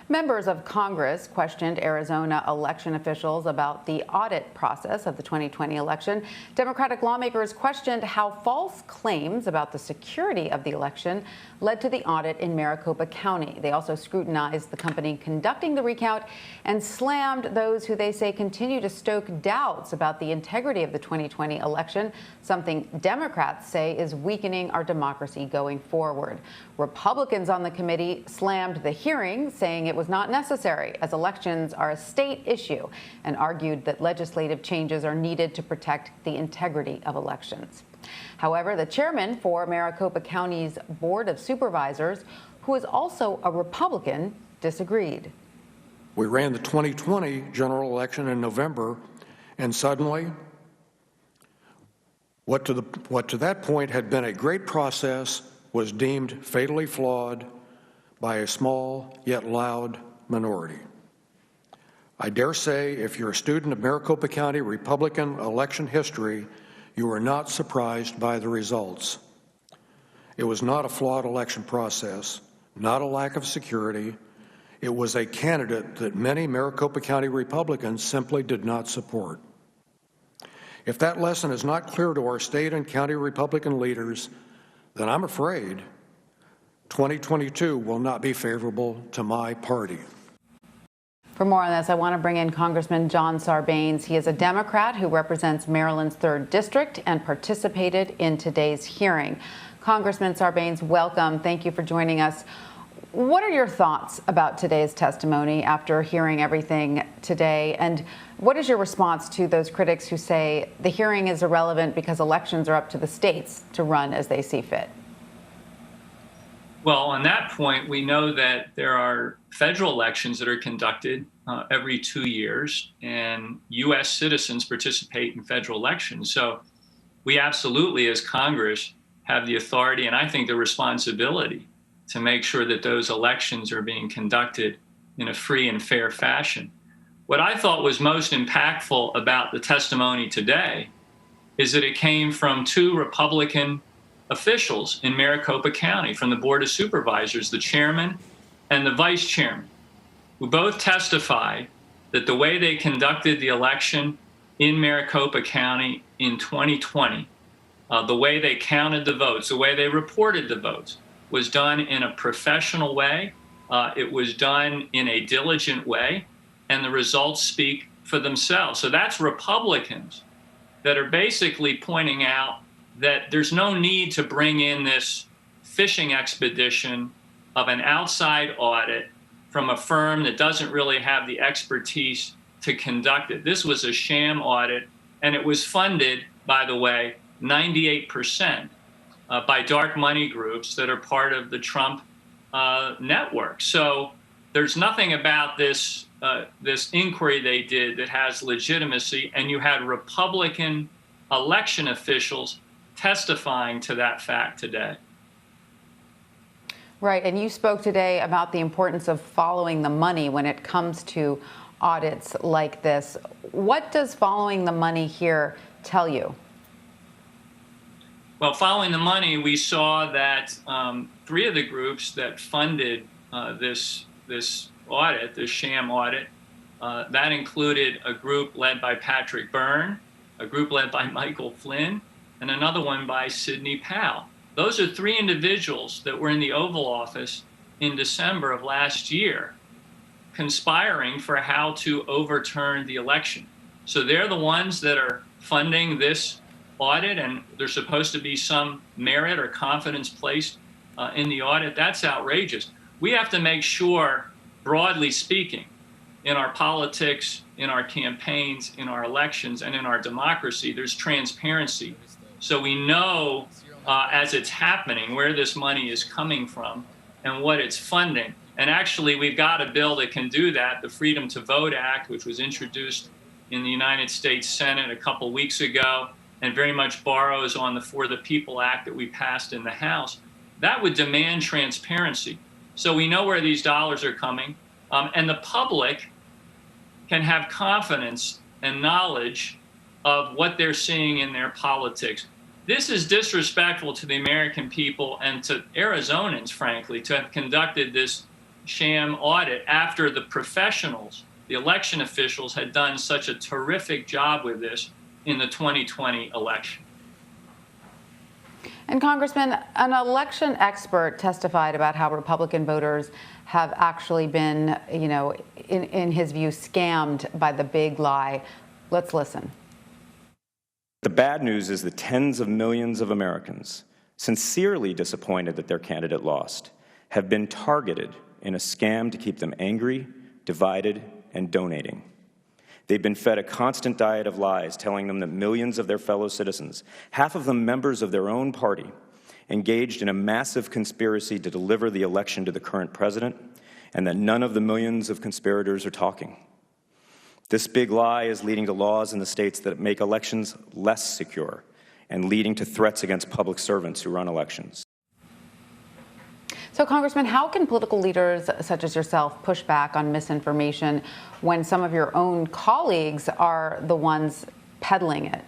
Members of Congress questioned Arizona election officials about the audit process of the 2020 election. Democratic lawmakers questioned how false claims about the security of the election led to the audit in Maricopa County. They also scrutinized the company conducting the recount and slammed those who they say continue to stoke doubts about the integrity of the 2020 election, something Democrats say is weakening our democracy going forward. Republicans on the committee slammed the hearing, saying it was not necessary as elections are a state issue, and argued that legislative changes are needed to protect the integrity of elections. However, the chairman for Maricopa County's Board of Supervisors, who is also a Republican, disagreed. We ran the 2020 general election in November, and suddenly, what to that point had been a great process was deemed fatally flawed by a small yet loud minority. I dare say if you're a student of Maricopa County Republican election history, you are not surprised by the results. It was not a flawed election process, not a lack of security. It was a candidate that many Maricopa County Republicans simply did not support. If that lesson is not clear to our state and county Republican leaders, then I'm afraid 2022 will not be favorable to my party. For more on this, I want to bring in Congressman John Sarbanes. He is a Democrat who represents Maryland's 3rd District and participated in today's hearing. Congressman Sarbanes, welcome. Thank you for joining us. What are your thoughts about today's testimony after hearing everything today? And what is your response to those critics who say the hearing is irrelevant because elections are up to the states to run as they see fit? Well, on that point, we know that there are federal elections that are conducted every 2 years, and U.S. citizens participate in federal elections. So we absolutely, as Congress, have the authority and I think the responsibility to make sure that those elections are being conducted in a free and fair fashion. What I thought was most impactful about the testimony today is that it came from 2 Republican officials in Maricopa County from the Board of Supervisors, the chairman and the vice chairman, who both testified that the way they conducted the election in Maricopa County in 2020, the way they counted the votes, the way they reported the votes, was done in a professional way. It was done in a diligent way, and the results speak for themselves. So that's Republicans that are basically pointing out that there's no need to bring in this fishing expedition of an outside audit from a firm that doesn't really have the expertise to conduct it. This was a sham audit, and it was funded, by the way, 98% by dark money groups that are part of the Trump network. So there's nothing about this inquiry they did that has legitimacy, and you had Republican election officials testifying to that fact today. Right, and you spoke today about the importance of following the money when it comes to audits like this. What does following the money here tell you? Well, following the money, we saw that 3 of the groups that funded this audit, this sham audit, that included a group led by Patrick Byrne, a group led by Michael Flynn, and another one by Sidney Powell. Those are 3 individuals that were in the Oval Office in December of last year, conspiring for how to overturn the election. So they're the ones that are funding this audit, and there's supposed to be some merit or confidence placed in the audit. That's outrageous. We have to make sure, broadly speaking, in our politics, in our campaigns, in our elections, and in our democracy, there's transparency. So we know as it's happening where this money is coming from and what it's funding. And actually, we've got a bill that can do that, the Freedom to Vote Act, which was introduced in the United States Senate a couple weeks ago and very much borrows on the For the People Act that we passed in the House. That would demand transparency. So we know where these dollars are coming, and the public can have confidence and knowledge of what they're seeing in their politics. This is disrespectful to the American people and to Arizonans, frankly, to have conducted this sham audit after the professionals, the election officials, had done such a terrific job with this in the 2020 election. And Congressman, an election expert testified about how Republican voters have actually been, in his view, scammed by the big lie. Let's listen. The bad news is that tens of millions of Americans, sincerely disappointed that their candidate lost, have been targeted in a scam to keep them angry, divided, and donating. They've been fed a constant diet of lies telling them that millions of their fellow citizens, half of them members of their own party, engaged in a massive conspiracy to deliver the election to the current president, and that none of the millions of conspirators are talking. This big lie is leading to laws in the states that make elections less secure and leading to threats against public servants who run elections. So, Congressman, how can political leaders such as yourself push back on misinformation when some of your own colleagues are the ones peddling it?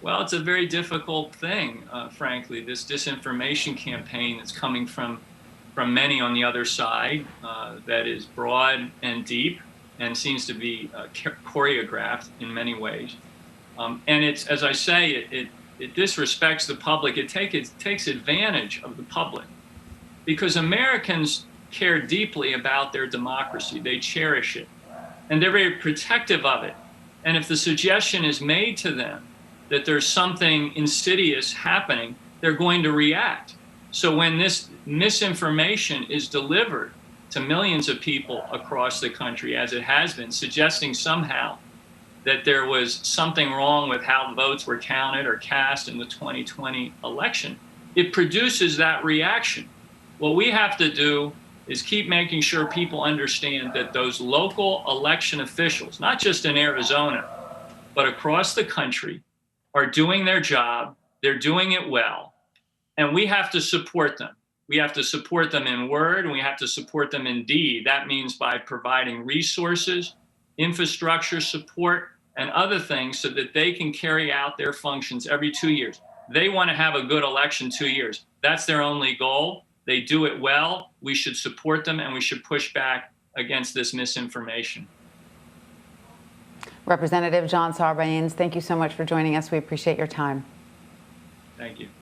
Well, it's a very difficult thing, frankly, this disinformation campaign that's coming from many on the other side, that is broad and deep and seems to be choreographed in many ways. And it's, as I say, it disrespects the public. It takes advantage of the public because Americans care deeply about their democracy. They cherish it, and they're very protective of it. And if the suggestion is made to them that there's something insidious happening, they're going to react. So when this misinformation is delivered to millions of people across the country, as it has been, suggesting somehow that there was something wrong with how votes were counted or cast in the 2020 election, it produces that reaction. What we have to do is keep making sure people understand that those local election officials, not just in Arizona, but across the country, are doing their job. They're doing it well. And we have to support them. We have to support them in word, and we have to support them in deed. That means by providing resources, infrastructure support, and other things so that they can carry out their functions every 2 years. They want to have a good election 2 years. That's their only goal. They do it well. We should support them, and we should push back against this misinformation. Representative John Sarbanes, thank you so much for joining us. We appreciate your time. Thank you.